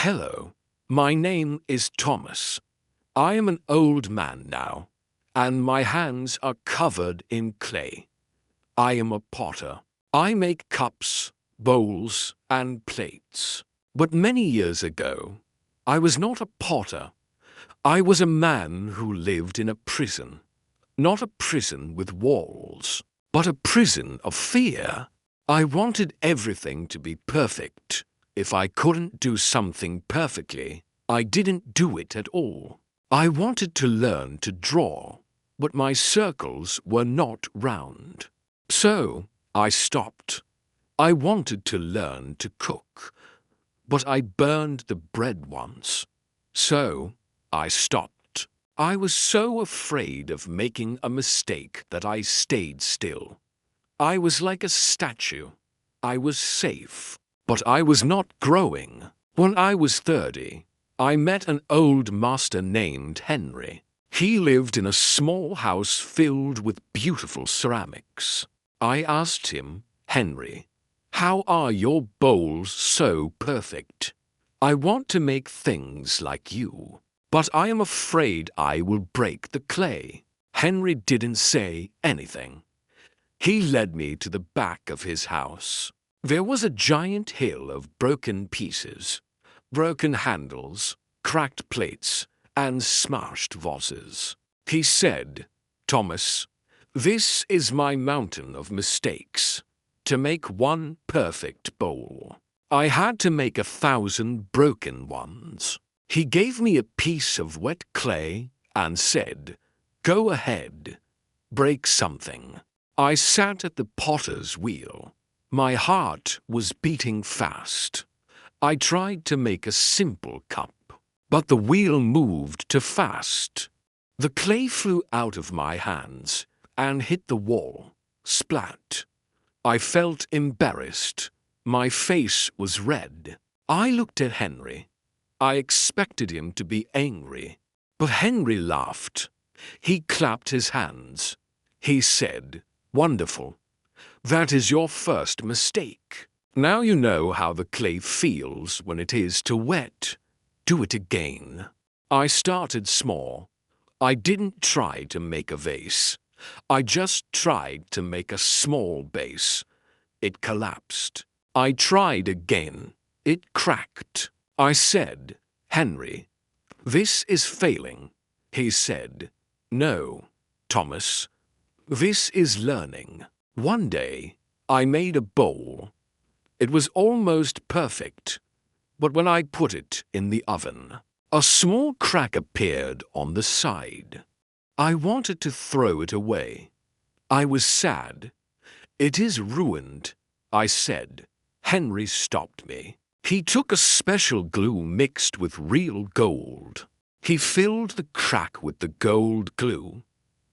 Hello, my name is Thomas. I am an old man now, and my hands are covered in clay. I am a potter. I make cups, bowls, and plates. But many years ago, I was not a potter. I was a man who lived in a prison. Not a prison with walls, but a prison of fear. I wanted everything to be perfect. If I couldn't do something perfectly, I didn't do it at all. I wanted to learn to draw, but my circles were not round. So I stopped. I wanted to learn to cook, but I burned the bread once. So I stopped. I was so afraid of making a mistake that I stayed still. I was like a statue. I was safe, but I was not growing. When I was 30, I met an old master named Henry. He lived in a small house filled with beautiful ceramics. I asked him, "Henry, how are your bowls so perfect? I want to make things like you, but I am afraid I will break the clay." Henry didn't say anything. He led me to the back of his house. There was a giant hill of broken pieces, broken handles, cracked plates, and smashed vases. He said, "Thomas, this is my mountain of mistakes. To make one perfect bowl, I had to make 1,000 broken ones." He gave me a piece of wet clay and said, "Go ahead, break something." I sat at the potter's wheel. My heart was beating fast. I tried to make a simple cup, but the wheel moved too fast. The clay flew out of my hands and hit the wall. Splat. I felt embarrassed. My face was red. I looked at Henry. I expected him to be angry, but Henry laughed. He clapped his hands. He said, "Wonderful. That is your first mistake. Now you know how the clay feels when it is too wet. Do it again." I started small. I didn't try to make a vase. I just tried to make a small base. It collapsed. I tried again. It cracked. I said, "Henry, this is failing." He said, "No, Thomas. This is learning." One day, I made a bowl. It was almost perfect, but when I put it in the oven, a small crack appeared on the side. I wanted to throw it away. I was sad. "It is ruined," I said. Henry stopped me. He took a special glue mixed with real gold. He filled the crack with the gold glue.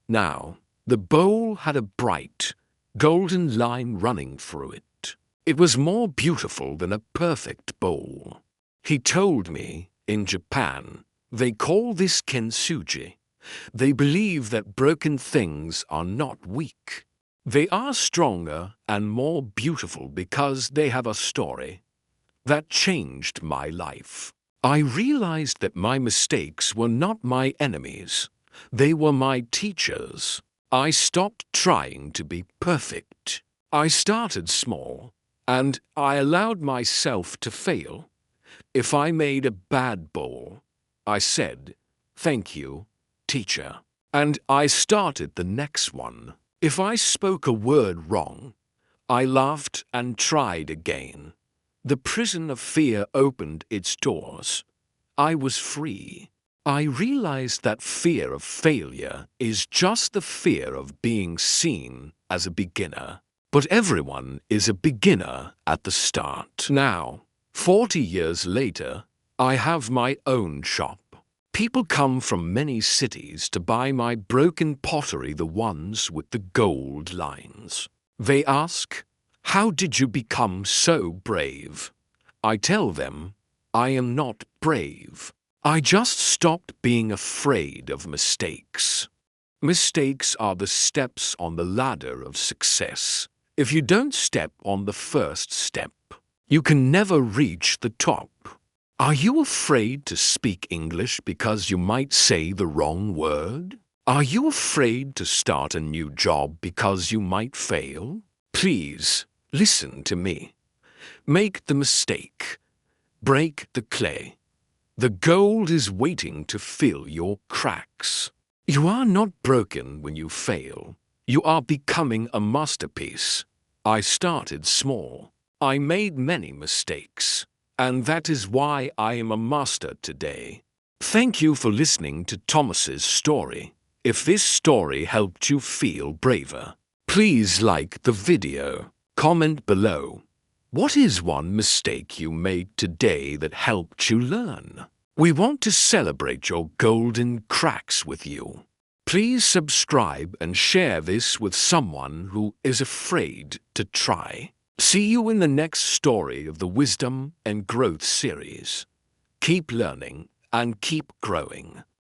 Now, the bowl had a bright, golden line running through it. It was more beautiful than a perfect bowl. He told me, in Japan, they call this Kintsugi. They believe that broken things are not weak. They are stronger and more beautiful because they have a story. That changed my life. I realized that my mistakes were not my enemies. They were my teachers. I stopped trying to be perfect. I started small, and I allowed myself to fail. If I made a bad bowl, I said, "Thank you, teacher," and I started the next one. If I spoke a word wrong, I laughed and tried again. The prison of fear opened its doors. I was free. I realized that fear of failure is just the fear of being seen as a beginner. But everyone is a beginner at the start. Now, 40 years later, I have my own shop. People come from many cities to buy my broken pottery, the ones with the gold lines. They ask, "How did you become so brave?" I tell them, I am not brave. I just stopped being afraid of mistakes. Mistakes are the steps on the ladder of success. If you don't step on the first step, you can never reach the top. Are you afraid to speak English because you might say the wrong word? Are you afraid to start a new job because you might fail? Please, listen to me. Make the mistake. Break the clay. The gold is waiting to fill your cracks. You are not broken when you fail. You are becoming a masterpiece. I started small. I made many mistakes. And that is why I am a master today. Thank you for listening to Thomas's story. If this story helped you feel braver, please like the video. Comment below. What is one mistake you made today that helped you learn? We want to celebrate your golden cracks with you. Please subscribe and share this with someone who is afraid to try. See you in the next story of the Wisdom and Growth series. Keep learning and keep growing.